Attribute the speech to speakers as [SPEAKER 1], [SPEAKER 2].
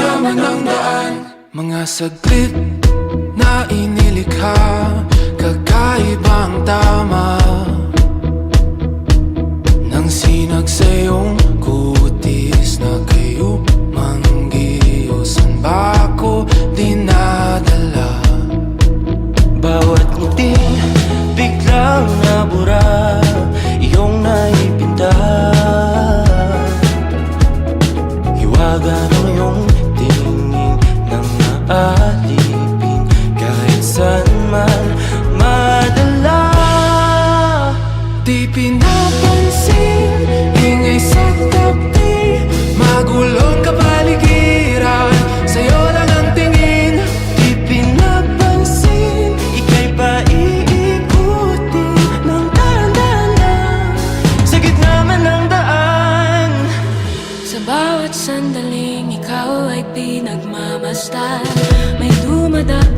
[SPEAKER 1] naman ang daan. Mga saglit na inilikha, kakaibang tama nang sinag sa iyong kutis na kayo manggiusan ba ako dinadala?
[SPEAKER 2] Bawat ngiting biglang nabura, iyong naipinta. Hiwaga ng iyong tingin nang naalipin, kahit saan man madala.
[SPEAKER 1] Di pinapansin, ingay sa tabi, magulong kapaligiran, sa'yo lang ang tingin.
[SPEAKER 2] Di pinapansin, ika'y paiikutin ng dahan-dahan sa gitna man ng daan.
[SPEAKER 3] Sa bawat sandaling ikaw ay pinagmamasdan, may dumadaan